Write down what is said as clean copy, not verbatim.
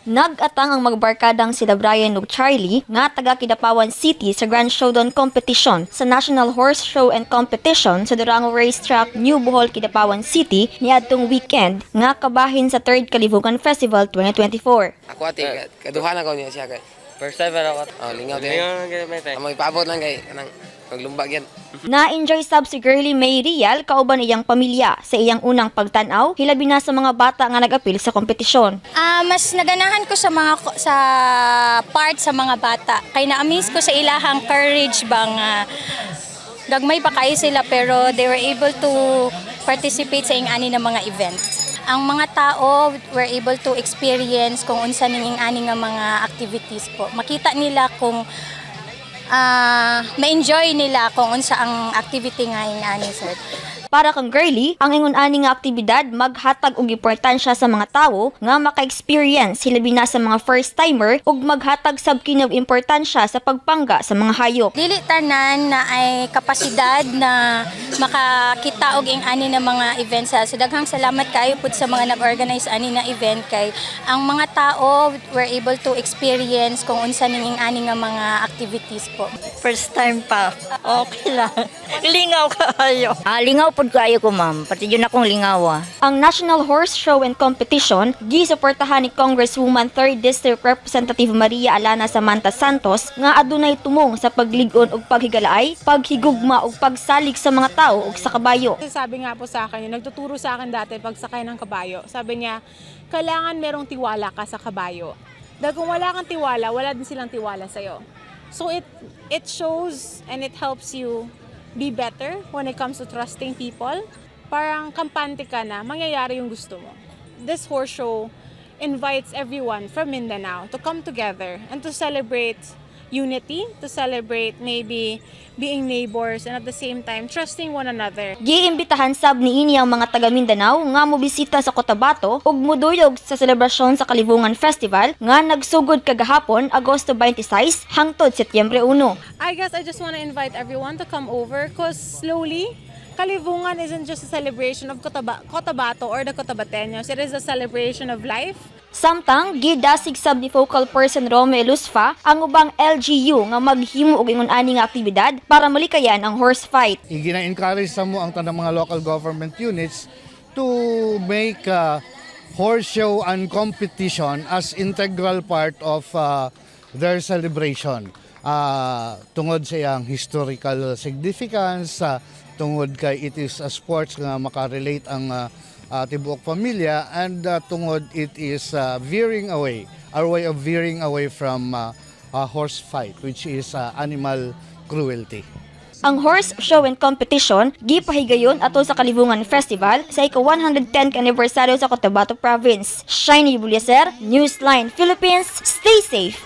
Nag-atang ang magbarkadang sila Brian ug Charlie nga taga Kidapawan City sa Grand Showdown Competition sa National Horse Show and Competition sa Durango Racetrack, New Bohol, Kidapawan City niadtong weekend nga kabahin sa 3rd Kalibugan Festival 2024. Ako ati, kaduhan ako niya siya kay. First time para ako. Oh, lingaw din. Ngayon, may time. Amoy paabot lang kay kanang paglumbag yan. Na-enjoy sab si Girlie May Rial kauban iyang pamilya sa iyang unang pagtan-aw, hilabi na sa mga bata nga nag-apil sa kompetisyon. Mas naganahan ko sa part sa mga bata. Kay na-amaze ko sa ilahang courage bang gagmay pa kayo sila pero they were able to participate sa ingani ng mga event. Ang mga tao were able to experience kung unsa ning ingani nga mga activities po. Makita nila kung ma-enjoy nila kung unsa ang activity nga ingani, sir. Para kang Girlie, ang ingon-ani nga aktibidad maghatag og importansya sa mga tawo nga maka-experience hilabi na sa mga first-timer ug maghatag sab kinaw importansya sa pagpangga sa mga hayop. Dili tanan na ay kapasidad na makakita og ingani ng mga events. So daghang salamat kayo pud sa mga nag-organize ani na event kay ang mga tao were able to experience kung unsa ning ingani nga mga activities po. First time pa. Okay lang. Lingaw kayo. Lingaw pud kayo ko, ma'am. Pati yun akong lingawa. Ang National Horse Show and Competition gisuportahan ni Congresswoman 3rd District Representative Maria Alana Samantha Santos nga adunay tumong sa paglig-on ug paghigalaay, paghigugma ug pagsalig sa mga tawo ug sa kabayo. Sabi nga po sa akin, nagtuturo sa akin dati pagsakay ng kabayo. Sabi niya, kailangan merong tiwala ka sa kabayo. Dahil kung wala kang tiwala, wala din silang tiwala sa'yo. So it shows and it helps you be better when it comes to trusting people. Parang kampante ka na, mangyayari yung gusto mo. This horse show invites everyone from Mindanao to come together and to celebrate unity, to celebrate maybe being neighbors and at the same time trusting one another. Giimbitahan sab niini ang mga taga Mindanao nga mobisita sa Cotabato ug muduyog sa selebrasyon sa Kalibungan Festival nga nagsugod kagahapon Agosto 26 hangtod Setyembre 1. I guess I just want to invite everyone to come over because slowly, Kalibungan isn't just a celebration of Cotabato or the Cotabateños. It is a celebration of life. Samtang gidasig sab ni focal person Romeo Lusfa ang ubang LGU nga maghimo og ingon-ani nga aktibidad para malikayan ang horse fight. Gina-encourage sa mo ang tanang mga local government units to make horse show and competition as integral part of their celebration. Tungod sa iyang historical significance, tungod kay it is a sports nga makarelate ang tibuok pamilya, and tungod it is veering away, our way of veering away from horse fight, which is animal cruelty. Ang horse show and competition gipahigayon ato sa Kalibungan Festival sa ika-110th anniversary sa Cotabato Province. Shiny Buliaser, Newsline Philippines, stay safe!